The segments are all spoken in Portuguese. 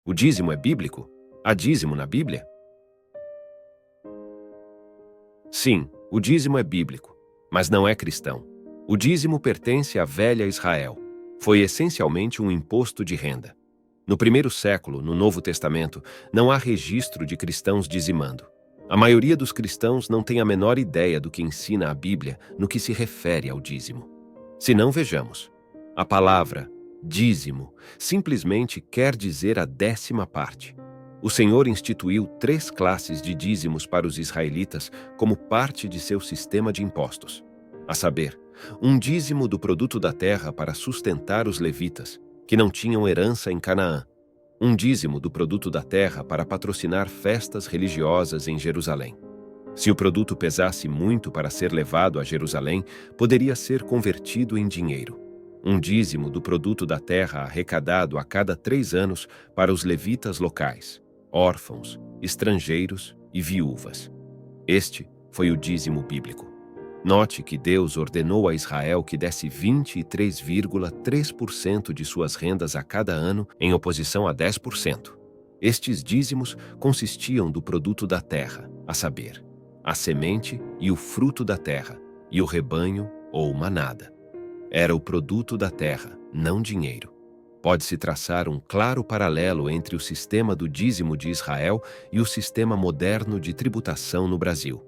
O dízimo é bíblico? Há dízimo na Bíblia? Sim, o dízimo é bíblico, mas não é cristão. O dízimo pertence à velha Israel. Foi essencialmente um imposto de renda. No primeiro século, no Novo Testamento, não há registro de cristãos dizimando. A maioria dos cristãos não tem a menor ideia do que ensina a Bíblia no que se refere ao dízimo. Se não, vejamos. A palavra dízimo simplesmente quer dizer a 10ª parte. O Senhor instituiu 3 classes de dízimos para os israelitas como parte de seu sistema de impostos. A saber, um dízimo do produto da terra para sustentar os levitas, que não tinham herança em Canaã. Um dízimo do produto da terra para patrocinar festas religiosas em Jerusalém. Se o produto pesasse muito para ser levado a Jerusalém, poderia ser convertido em dinheiro. Um dízimo do produto da terra arrecadado a cada 3 anos para os levitas locais, órfãos, estrangeiros e viúvas. Este foi o dízimo bíblico. Note que Deus ordenou a Israel que desse 23,3% de suas rendas a cada ano, em oposição a 10%. Estes dízimos consistiam do produto da terra, a saber, a semente e o fruto da terra, e o rebanho ou manada. Era o produto da terra, não dinheiro. Pode-se traçar um claro paralelo entre o sistema do dízimo de Israel e o sistema moderno de tributação no Brasil.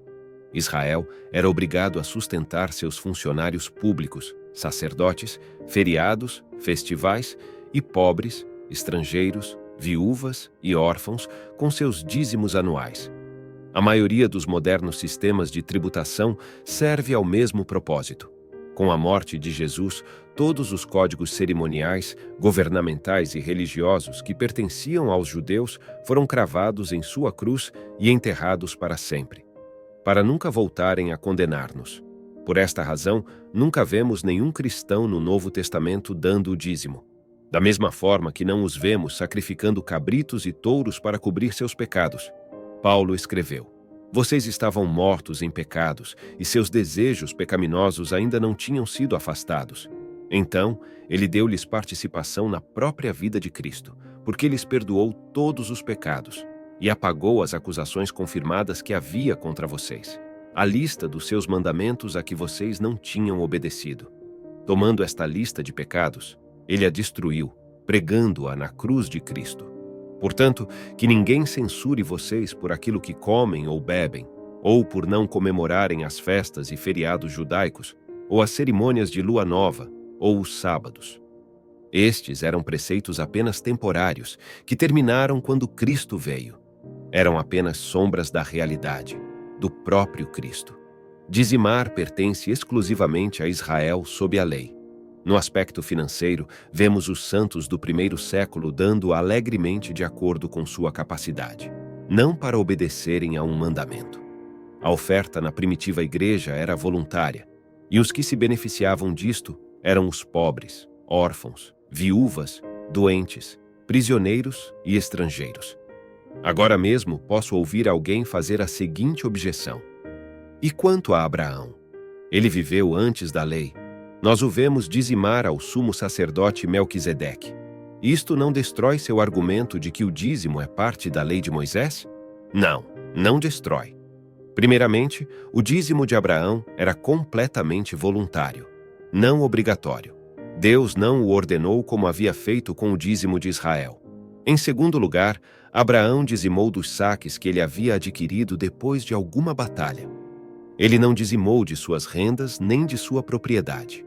Israel era obrigado a sustentar seus funcionários públicos, sacerdotes, feriados, festivais e pobres, estrangeiros, viúvas e órfãos com seus dízimos anuais. A maioria dos modernos sistemas de tributação serve ao mesmo propósito. Com a morte de Jesus, todos os códigos cerimoniais, governamentais e religiosos que pertenciam aos judeus foram cravados em sua cruz e enterrados para sempre, para nunca voltarem a condenar-nos. Por esta razão, nunca vemos nenhum cristão no Novo Testamento dando o dízimo. Da mesma forma que não os vemos sacrificando cabritos e touros para cobrir seus pecados. Paulo escreveu: "Vocês estavam mortos em pecados, e seus desejos pecaminosos ainda não tinham sido afastados. Então, ele deu-lhes participação na própria vida de Cristo, porque lhes perdoou todos os pecados e apagou as acusações confirmadas que havia contra vocês, a lista dos seus mandamentos a que vocês não tinham obedecido. Tomando esta lista de pecados, ele a destruiu, pregando-a na cruz de Cristo. Portanto, que ninguém censure vocês por aquilo que comem ou bebem, ou por não comemorarem as festas e feriados judaicos, ou as cerimônias de lua nova, ou os sábados. Estes eram preceitos apenas temporários, que terminaram quando Cristo veio. Eram apenas sombras da realidade, do próprio Cristo. Dizimar pertence exclusivamente a Israel sob a lei. No aspecto financeiro, vemos os santos do primeiro século dando alegremente de acordo com sua capacidade, não para obedecerem a um mandamento. A oferta na primitiva igreja era voluntária, e os que se beneficiavam disto eram os pobres, órfãos, viúvas, doentes, prisioneiros e estrangeiros. Agora mesmo posso ouvir alguém fazer a seguinte objeção: e quanto a Abraão? Ele viveu antes da lei. Nós o vemos dizimar ao sumo sacerdote Melquisedeque. Isto não destrói seu argumento de que o dízimo é parte da lei de Moisés? Não, não destrói. Primeiramente, o dízimo de Abraão era completamente voluntário, não obrigatório. Deus não o ordenou como havia feito com o dízimo de Israel. Em segundo lugar, Abraão dizimou dos saques que ele havia adquirido depois de alguma batalha. Ele não dizimou de suas rendas nem de sua propriedade.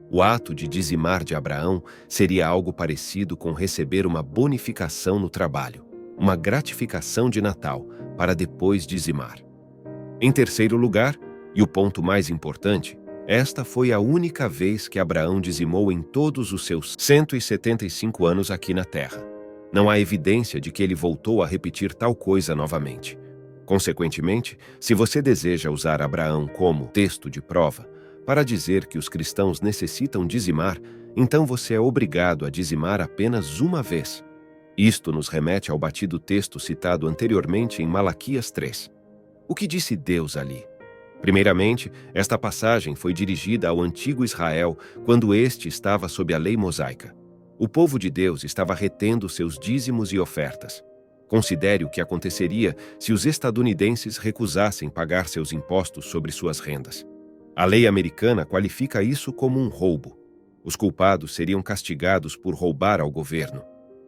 O ato de dizimar de Abraão seria algo parecido com receber uma bonificação no trabalho, uma gratificação de Natal, para depois dizimar. Em terceiro lugar, e o ponto mais importante, esta foi a única vez que Abraão dizimou em todos os seus 175 anos aqui na terra. Não há evidência de que ele voltou a repetir tal coisa novamente. Consequentemente, se você deseja usar Abraão como texto de prova para dizer que os cristãos necessitam dizimar, então você é obrigado a dizimar apenas uma vez. Isto nos remete ao batido texto citado anteriormente em Malaquias 3. O que disse Deus ali? Primeiramente, esta passagem foi dirigida ao antigo Israel quando este estava sob a lei mosaica. O povo de Deus estava retendo seus dízimos e ofertas. Considere o que aconteceria se os estadunidenses recusassem pagar seus impostos sobre suas rendas. A lei americana qualifica isso como um roubo. Os culpados seriam castigados por roubar ao governo.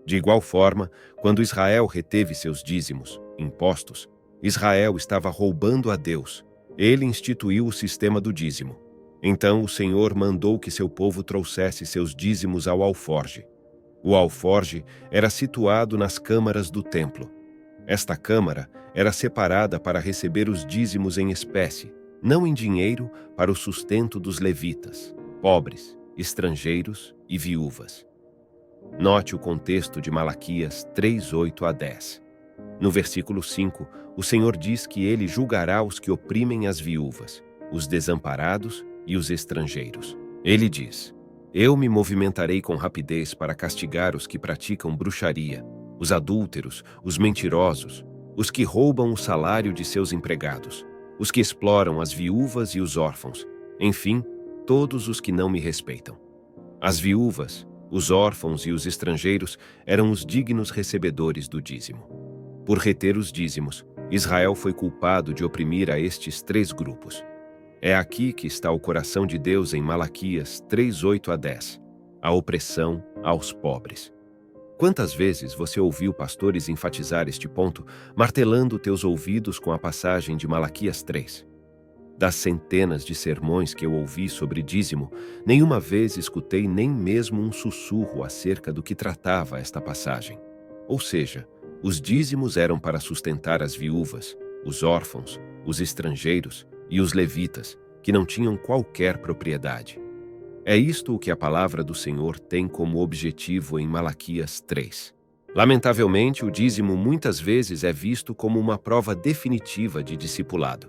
De igual forma, quando Israel reteve seus dízimos, impostos, Israel estava roubando a Deus. Ele instituiu o sistema do dízimo. Então o Senhor mandou que seu povo trouxesse seus dízimos ao alforge. O alforge era situado nas câmaras do templo. Esta câmara era separada para receber os dízimos em espécie, não em dinheiro, para o sustento dos levitas, pobres, estrangeiros e viúvas. Note o contexto de Malaquias 3:8-10. No versículo 5, o Senhor diz que ele julgará os que oprimem as viúvas, os desamparados e os estrangeiros. Ele diz: Eu me movimentarei com rapidez para castigar os que praticam bruxaria, os adúlteros, os mentirosos, os que roubam o salário de seus empregados, os que exploram as viúvas e os órfãos, enfim, todos os que não me respeitam. As viúvas, os órfãos e os estrangeiros eram os dignos recebedores do dízimo. Por reter os dízimos, Israel foi culpado de oprimir a estes três grupos. É aqui que está o coração de Deus em Malaquias 3:8-10, a opressão aos pobres. Quantas vezes você ouviu pastores enfatizar este ponto, martelando teus ouvidos com a passagem de Malaquias 3? Das centenas de sermões que eu ouvi sobre dízimo, nenhuma vez escutei nem mesmo um sussurro acerca do que tratava esta passagem. Ou seja, os dízimos eram para sustentar as viúvas, os órfãos, os estrangeiros e os levitas, que não tinham qualquer propriedade. É isto o que a palavra do Senhor tem como objetivo em Malaquias 3. Lamentavelmente, o dízimo muitas vezes é visto como uma prova definitiva de discipulado.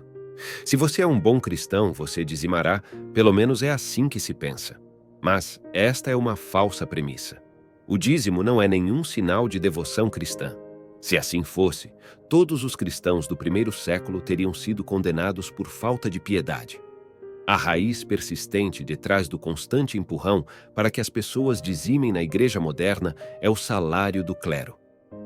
Se você é um bom cristão, você dizimará, pelo menos é assim que se pensa. Mas esta é uma falsa premissa. O dízimo não é nenhum sinal de devoção cristã. Se assim fosse, todos os cristãos do primeiro século teriam sido condenados por falta de piedade. A raiz persistente detrás do constante empurrão para que as pessoas dizimem na igreja moderna é o salário do clero.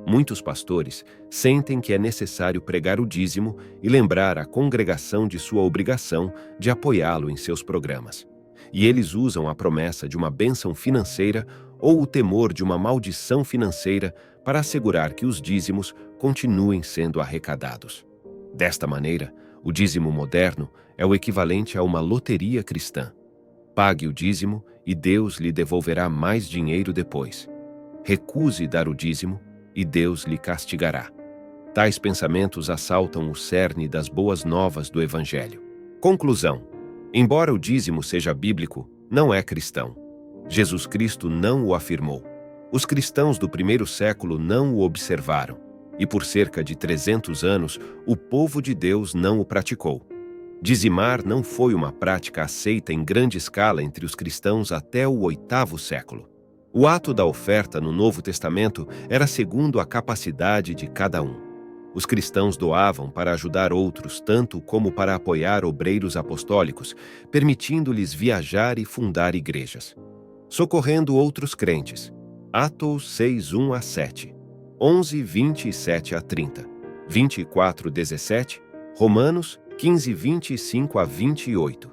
Muitos pastores sentem que é necessário pregar o dízimo e lembrar a congregação de sua obrigação de apoiá-lo em seus programas. E eles usam a promessa de uma bênção financeira ou o temor de uma maldição financeira para assegurar que os dízimos continuem sendo arrecadados. Desta maneira, o dízimo moderno é o equivalente a uma loteria cristã. Pague o dízimo e Deus lhe devolverá mais dinheiro depois. Recuse dar o dízimo e Deus lhe castigará. Tais pensamentos assaltam o cerne das boas novas do Evangelho. Conclusão: embora o dízimo seja bíblico, não é cristão. Jesus Cristo não o afirmou. Os cristãos do primeiro século não o observaram, e por cerca de 300 anos, o povo de Deus não o praticou. Dizimar não foi uma prática aceita em grande escala entre os cristãos até o 8º século. O ato da oferta no Novo Testamento era segundo a capacidade de cada um. Os cristãos doavam para ajudar outros, tanto como para apoiar obreiros apostólicos, permitindo-lhes viajar e fundar igrejas. Socorrendo outros crentes. Atos 6:1-7, 11:27-30, 24:17, Romanos 15:25-28,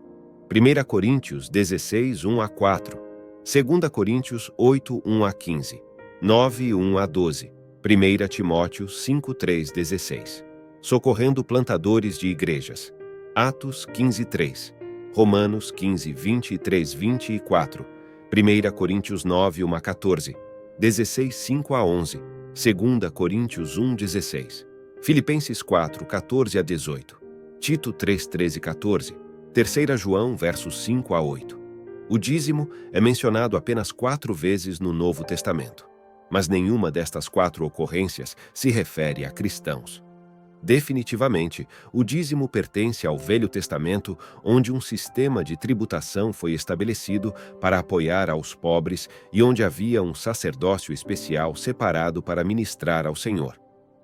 1 Coríntios 16:1-4, 2 Coríntios 8:1-15, 9:1-12, 1 Timóteo 5:3-16. Socorrendo plantadores de igrejas. Atos 15:3, Romanos 15:23-24, 1 Coríntios 9:1-14, 16:5-11, 2 Coríntios 1:16, Filipenses 4:14-18, Tito 3:13-14, 3 João versos 5-8. O dízimo é mencionado apenas 4 vezes no Novo Testamento, mas nenhuma destas 4 ocorrências se refere a cristãos. Definitivamente, o dízimo pertence ao Velho Testamento, onde um sistema de tributação foi estabelecido para apoiar aos pobres e onde havia um sacerdócio especial separado para ministrar ao Senhor.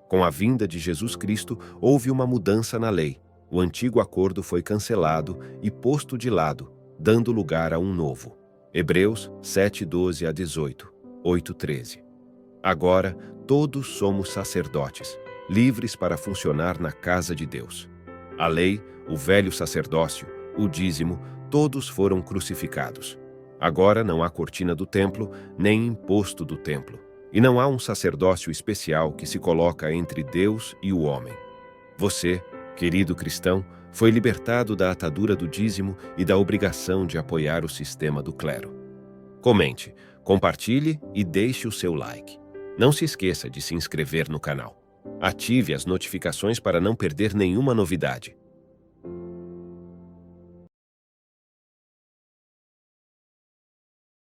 Com a vinda de Jesus Cristo, houve uma mudança na lei. O antigo acordo foi cancelado e posto de lado, dando lugar a um novo. Hebreus 7:12-18. 8:13. Agora, todos somos sacerdotes, livres para funcionar na casa de Deus. A lei, o velho sacerdócio, o dízimo, todos foram crucificados. Agora não há cortina do templo, nem imposto do templo. E não há um sacerdócio especial que se coloca entre Deus e o homem. Você, querido cristão, foi libertado da atadura do dízimo e da obrigação de apoiar o sistema do clero. Comente, compartilhe e deixe o seu like. Não se esqueça de se inscrever no canal. Ative as notificações para não perder nenhuma novidade.